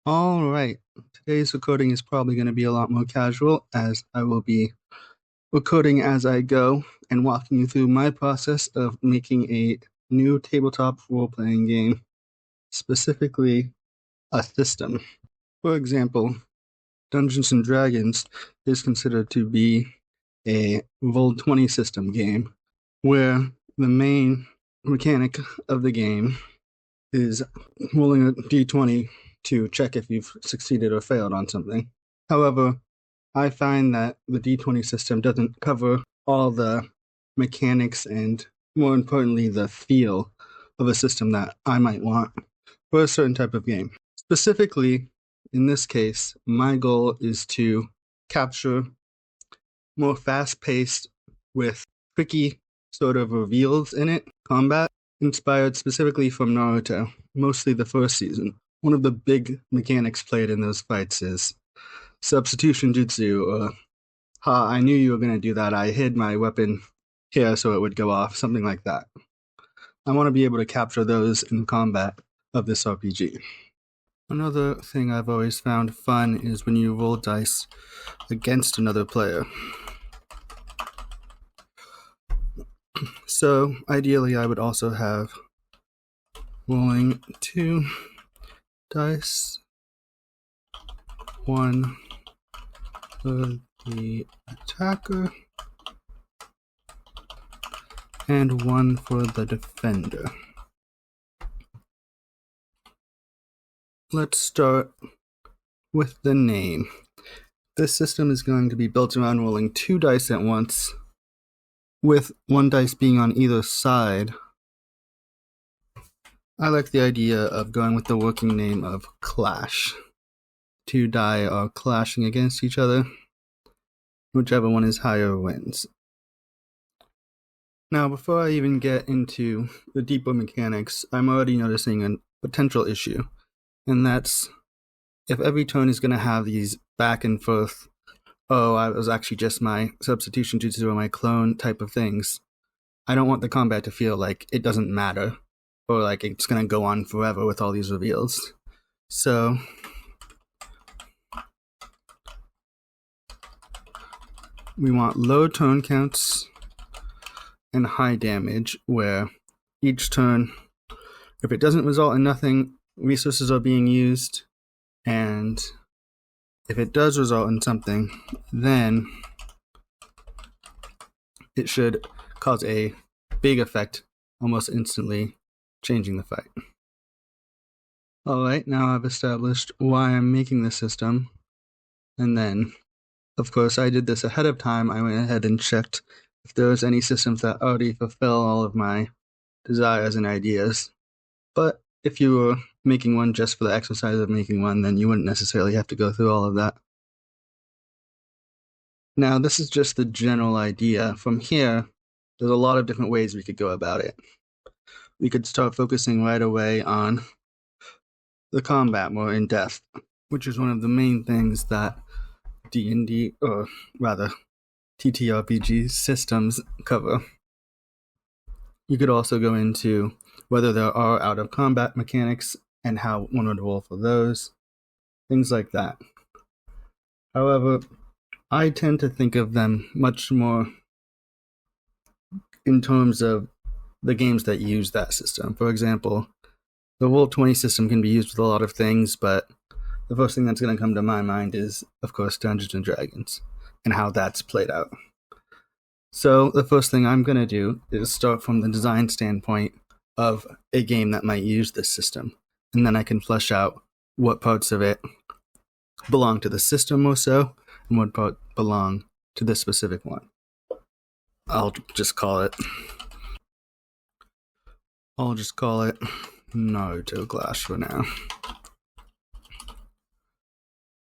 Alright, today's recording is probably going to be a lot more casual as I will be recording as I go and walking you through my process of making a new tabletop role-playing game, specifically a system. For example, Dungeons & Dragons is considered to be a Roll20 system game, where the main mechanic of the game is rolling a d20 to check if you've succeeded or failed on something. However, I find that the d20 system doesn't cover all the mechanics and, more importantly, the feel of a system that I might want for a certain type of game. Specifically, in this case, my goal is to capture more fast-paced with tricky sort of reveals in it, combat, inspired specifically from Naruto, mostly the first season. One of the big mechanics played in those fights is substitution jutsu, or I knew you were going to do that, I hid my weapon here so it would go off, something like that. I want to be able to capture those in combat of this RPG. Another thing I've always found fun is when you roll dice against another player. So, ideally, I would also have rolling 2 dice, 1 for the attacker, and 1 for the defender. Let's start with the name. This system is going to be built around rolling 2 dice at once, with 1 dice being on either side. I like the idea of going with the working name of Clash. 2 die are clashing against each other. Whichever one is higher wins. Now, before I even get into the deeper mechanics, I'm already noticing a potential issue, and that's if every turn is going to have these back and forth, I was actually just my substitution jutsu or my clone type of things. I don't want the combat to feel like it doesn't matter, or like it's going to go on forever with all these reveals. So, we want low turn counts and high damage, where each turn, if it doesn't result in nothing, resources are being used, and if it does result in something, then it should cause a big effect almost instantly, changing the fight. Alright, now I've established why I'm making this system, and then, of course, I did this ahead of time. I went ahead and checked if there was any systems that already fulfill all of my desires and ideas. But if you were making one just for the exercise of making one, then you wouldn't necessarily have to go through all of that. Now, this is just the general idea. From here, there's a lot of different ways we could go about it. We could start focusing right away on the combat more in depth, which is one of the main things that D&D, or rather TTRPG systems cover. You could also go into whether there are out-of-combat mechanics and how one would roll for those, things like that. However, I tend to think of them much more in terms of the games that use that system. For example, the Roll20 system can be used with a lot of things, but the first thing that's going to come to my mind is, of course, Dungeons & Dragons, and how that's played out. So the first thing I'm going to do is start from the design standpoint of a game that might use this system, and then I can flesh out what parts of it belong to the system more so, and what part belong to this specific one. I'll just call it Naruto Clash for now.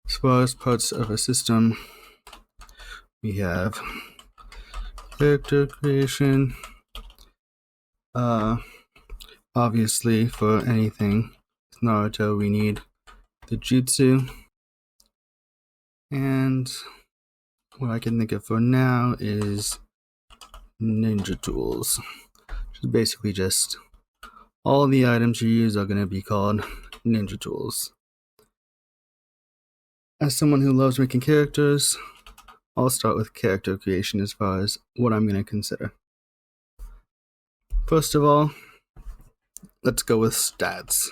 As far as parts of a system, we have character creation. Obviously, for anything with Naruto, we need the jutsu. And what I can think of for now is ninja tools, which is basically just all the items you use are going to be called ninja tools. as someone who loves making characters, I'll start with character creation as far as what I'm going to consider. First of all, let's go with stats.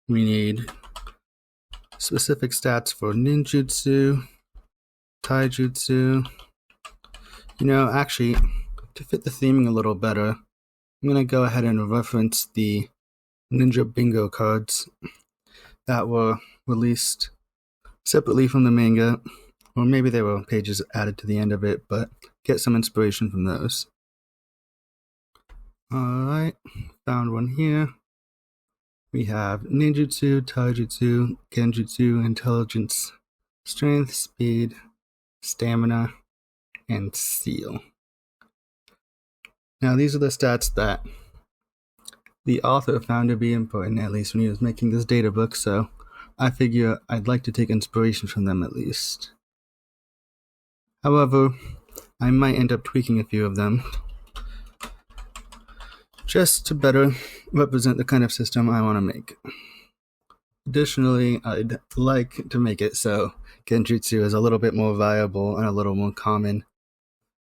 We need specific stats for ninjutsu, taijutsu. Actually, to fit the theming a little better, I'm going to go ahead and reference the Ninja Bingo cards that were released separately from the manga, or maybe they were pages added to the end of it, but get some inspiration from those. Alright, found one here. We have ninjutsu, taijutsu, genjutsu, intelligence, strength, speed, stamina, and seal. Now these are the stats that the author found to be important, at least when he was making this data book, so I figure I'd like to take inspiration from them at least. However, I might end up tweaking a few of them just to better represent the kind of system I want to make. Additionally, I'd like to make it so genjutsu is a little bit more viable and a little more common.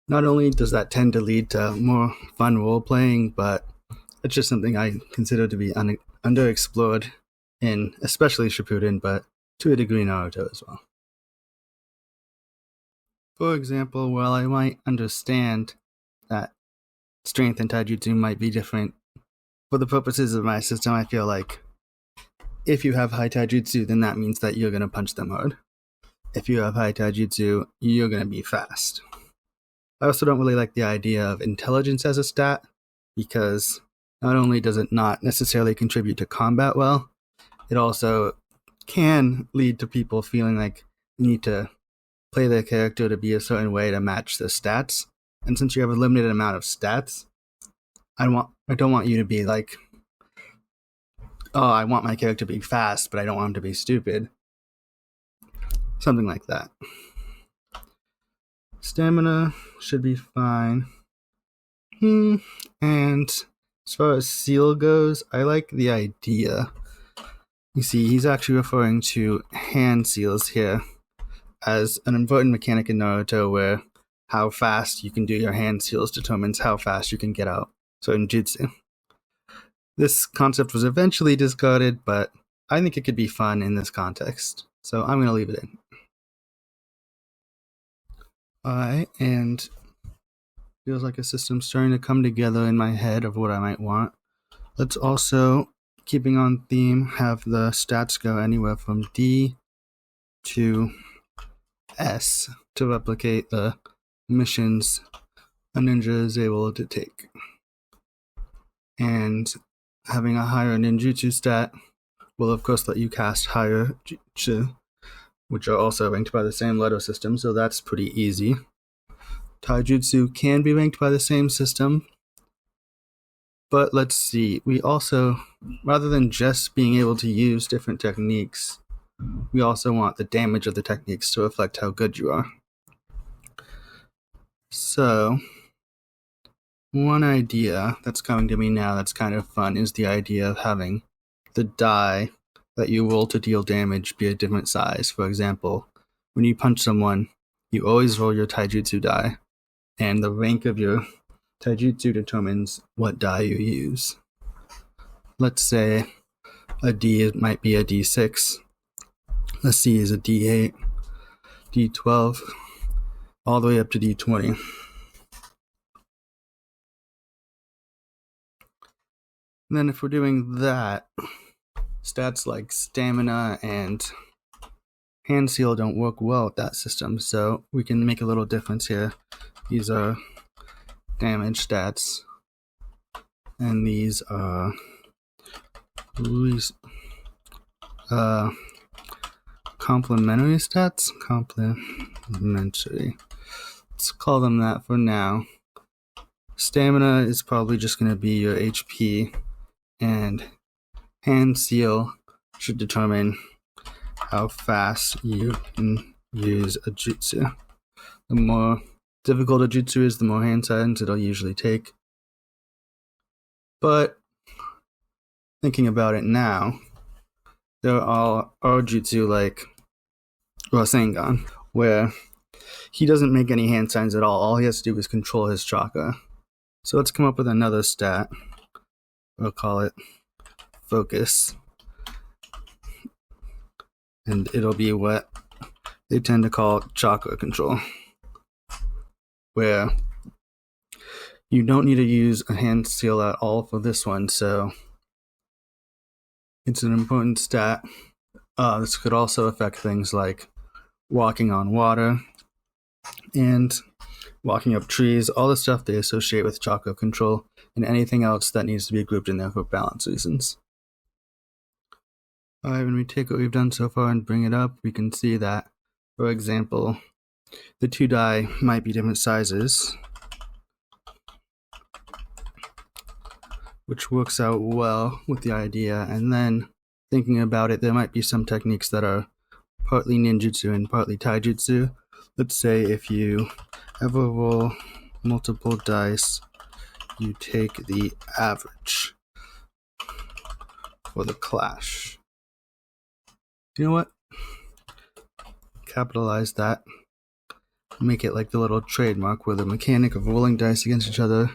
Not only does that tend to lead to more fun role-playing, but it's just something I consider to be underexplored in especially Shippuden, but to a degree Naruto as well. For example, while I might understand that strength and taijutsu might be different, for the purposes of my system, I feel like if you have high taijutsu, then that means that you're going to punch them hard. If you have high taijutsu, you're going to be fast. I also don't really like the idea of intelligence as a stat, because not only does it not necessarily contribute to combat well, it also can lead to people feeling like you need to play their character to be a certain way to match the stats. And since you have a limited amount of stats, I don't want you to be like, oh, I want my character to be fast, but I don't want him to be stupid. Something like that. Stamina should be fine. And as far as seal goes, I like the idea. You see, he's actually referring to hand seals here as an important mechanic in Naruto where how fast you can do your hand seals determines how fast you can get out certain jutsu. This concept was eventually discarded, but I think it could be fun in this context, so I'm going to leave it in. Alright, and feels like a system's starting to come together in my head of what I might want. Let's also, keeping on theme, have the stats go anywhere from D to S to replicate the missions a ninja is able to take. And having a higher ninjutsu stat will of course let you cast higher jutsu, which are also ranked by the same letter system, so that's pretty easy. Taijutsu can be ranked by the same system, but let's see, we also, rather than just being able to use different techniques, we also want the damage of the techniques to reflect how good you are. So, one idea that's coming to me now that's kind of fun is the idea of having the die that you roll to deal damage be a different size. For example, when you punch someone, you always roll your taijutsu die, and the rank of your taijutsu determines what die you use. Let's say a D might be a D6, a C is a D8, D12, all the way up to D20. And then if we're doing that, stats like stamina and hand seal don't work well with that system, so we can make a little difference here. These are damage stats, and these are complementary stats. Complementary. Let's call them that for now. Stamina is probably just going to be your HP, and hand seal should determine how fast you can use a jutsu. The more difficult a jutsu is, the more hand signs it'll usually take. But thinking about it now, there are jutsu like Rasengan, where he doesn't make any hand signs at all. All he has to do is control his chakra. So let's come up with another stat. We'll call it focus. And it'll be what they tend to call chakra control, where you don't need to use a hand seal at all for this one, so it's an important stat. This could also affect things like walking on water and walking up trees, all the stuff they associate with chakra control, and anything else that needs to be grouped in there for balance reasons. Alright, when we take what we've done so far and bring it up, we can see that, for example, the two die might be different sizes, which works out well with the idea. And then, thinking about it, there might be some techniques that are partly ninjutsu and partly taijutsu. Let's say if you ever roll multiple dice, you take the average for the clash. You know what? Capitalize that. Make it like the little trademark where the mechanic of rolling dice against each other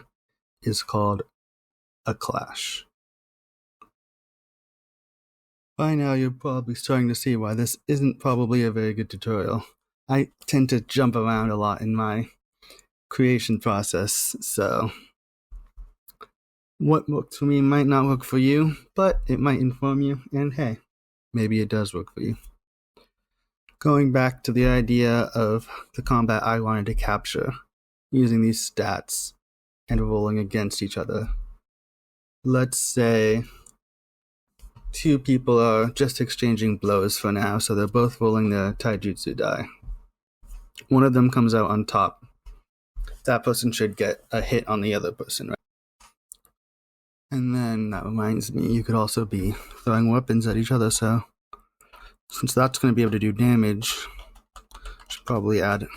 is called a clash. By now, you're probably starting to see why this isn't probably a very good tutorial. I tend to jump around a lot in my creation process, so what works for me might not work for you, but it might inform you, and hey, maybe it does work for you. Going back to the idea of the combat I wanted to capture, using these stats and rolling against each other. Let's say two people are just exchanging blows for now, so they're both rolling their taijutsu die. One of them comes out on top. That person should get a hit on the other person, right? And then that reminds me, you could also be throwing weapons at each other, so since that's going to be able to do damage, I should probably add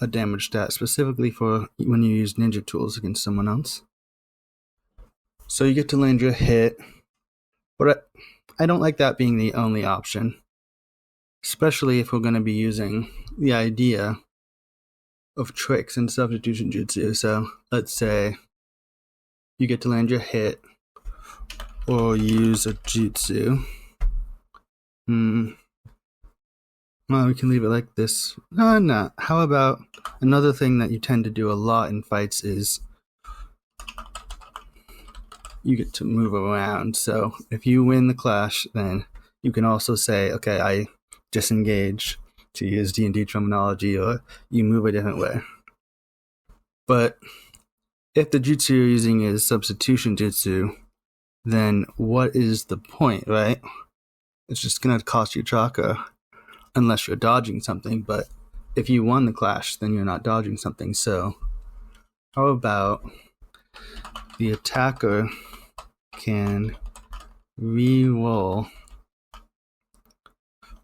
a damage stat specifically for when you use ninja tools against someone else. So you get to land your hit, but I don't like that being the only option, especially if we're going to be using the idea of tricks and substitution jutsu. So let's say you get to land your hit or use a jutsu. Well, we can leave it like this. No. How about another thing that you tend to do a lot in fights is you get to move around. So if you win the clash, then you can also say, okay, I disengage, to use D&D terminology, or you move a different way. But if the jutsu you're using is substitution jutsu, then what is the point, right? It's just going to cost you chakra unless you're dodging something. But if you won the clash, then you're not dodging something. So how about the attacker can re-roll,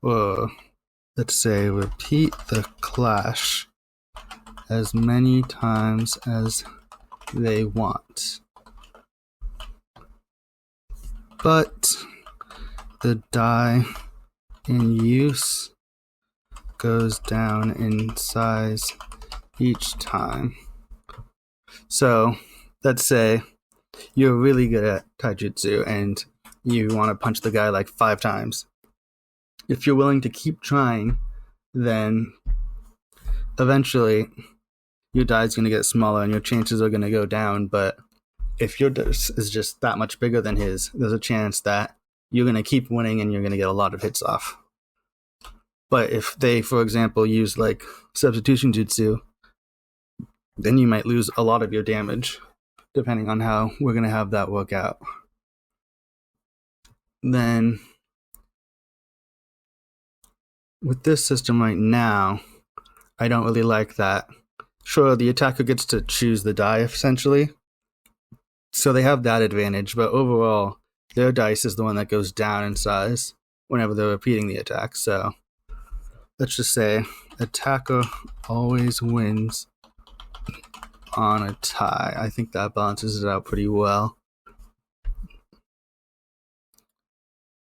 or let's say repeat the clash as many times as they want. But the die in use goes down in size each time. So let's say you're really good at taijutsu and you want to punch the guy like 5 times. If you're willing to keep trying, then eventually your die is going to get smaller and your chances are going to go down. But if your dice is just that much bigger than his, there's a chance that you're going to keep winning and you're going to get a lot of hits off. But if they, for example, use like substitution jutsu, then you might lose a lot of your damage, depending on how we're going to have that work out. Then, with this system right now, I don't really like that. Sure, the attacker gets to choose the die, essentially, so they have that advantage, but overall, their dice is the one that goes down in size whenever they're repeating the attack. So let's just say attacker always wins on a tie. I think that balances it out pretty well.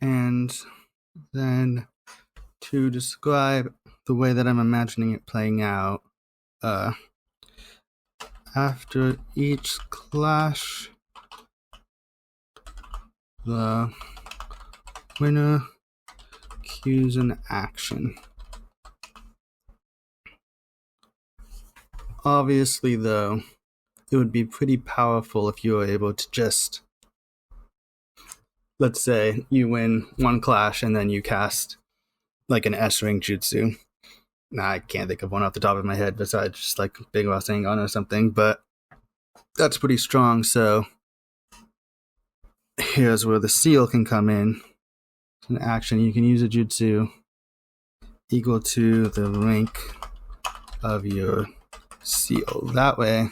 And then to describe the way that I'm imagining it playing out, after each clash, the winner cues an action. Obviously, though, it would be pretty powerful if you were able to just, let's say you win one clash and then you cast like an S-ring jutsu. Nah, I can't think of one off the top of my head besides just like Big Rasengan or something, but that's pretty strong. So here's where the seal can come in. It's an action. You can use a jutsu equal to the rank of your seal. That way,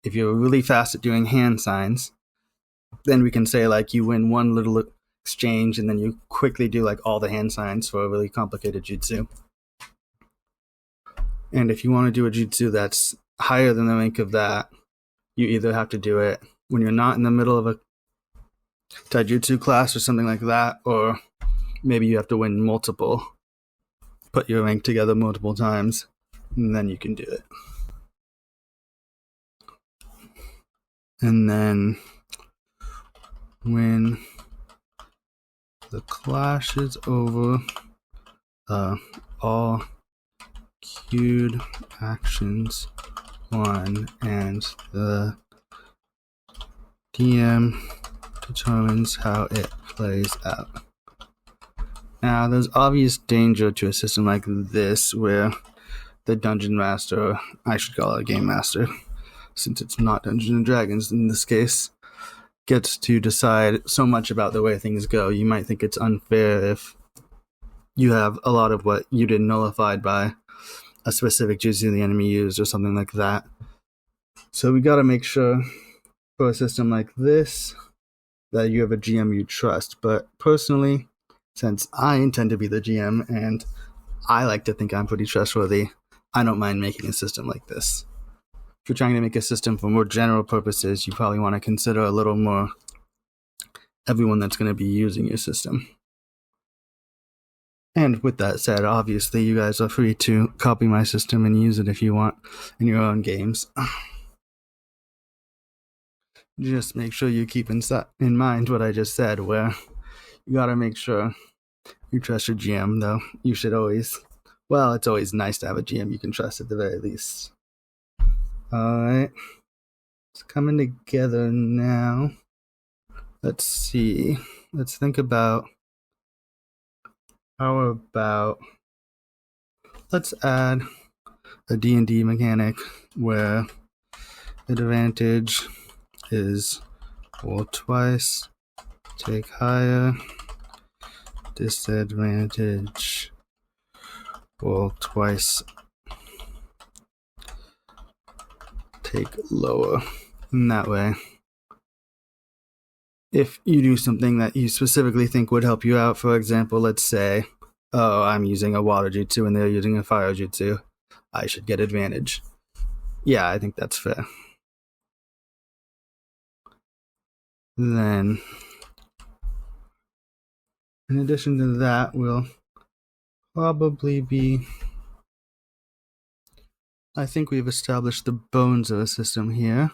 if you're really fast at doing hand signs, then we can say like you win one little exchange and then you quickly do like all the hand signs for a really complicated jutsu. And if you want to do a jutsu that's higher than the rank of that, you either have to do it when you're not in the middle of a taijutsu class or something like that, or maybe you have to win multiple, put your rank together multiple times, and then you can do it. And then when the clash is over, all queued actions won, and the DM determines how it plays out. Now, there's obvious danger to a system like this where the Dungeon Master, or I should call it a Game Master, since it's not Dungeons and Dragons in this case, gets to decide so much about the way things go. You might think it's unfair if you have a lot of what you did nullified by a specific jutsu the enemy used or something like that. So we gotta make sure for a system like this that you have a GM you trust. But personally, since I intend to be the GM and I like to think I'm pretty trustworthy, I don't mind making a system like this. If you're trying to make a system for more general purposes, you probably want to consider a little more everyone that's going to be using your system. And with that said, obviously you guys are free to copy my system and use it if you want in your own games. Just make sure you keep in mind what I just said, where you gotta make sure you trust your GM, though. You should always, well, it's always nice to have a GM you can trust at the very least. Alright, it's coming together now. Let's see. Let's think about, let's add a D&D mechanic where advantage is roll twice, take higher, disadvantage, roll twice, take lower. In that way, if you do something that you specifically think would help you out, for example, let's say, oh, I'm using a water jutsu and they're using a fire jutsu, I should get advantage. Yeah, I think that's fair. Then, in addition to that, we'll probably be, I think we've established the bones of a system here.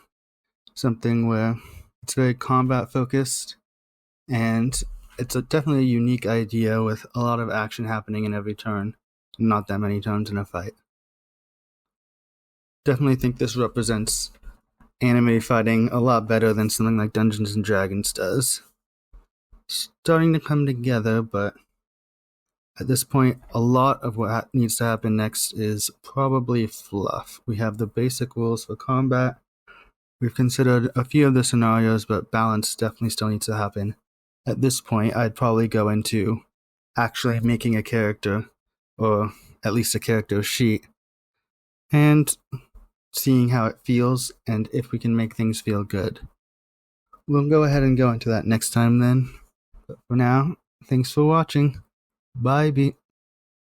Something where it's very combat focused, and it's definitely a unique idea with a lot of action happening in every turn, not that many turns in a fight. Definitely think this represents anime fighting a lot better than something like Dungeons and Dragons does. Starting to come together, but at this point, a lot of what needs to happen next is probably fluff. We have the basic rules for combat. We've considered a few of the scenarios, but balance definitely still needs to happen. At this point, I'd probably go into actually making a character, or at least a character sheet, and seeing how it feels and if we can make things feel good. We'll go ahead and go into that next time then. But for now, thanks for watching. Bye,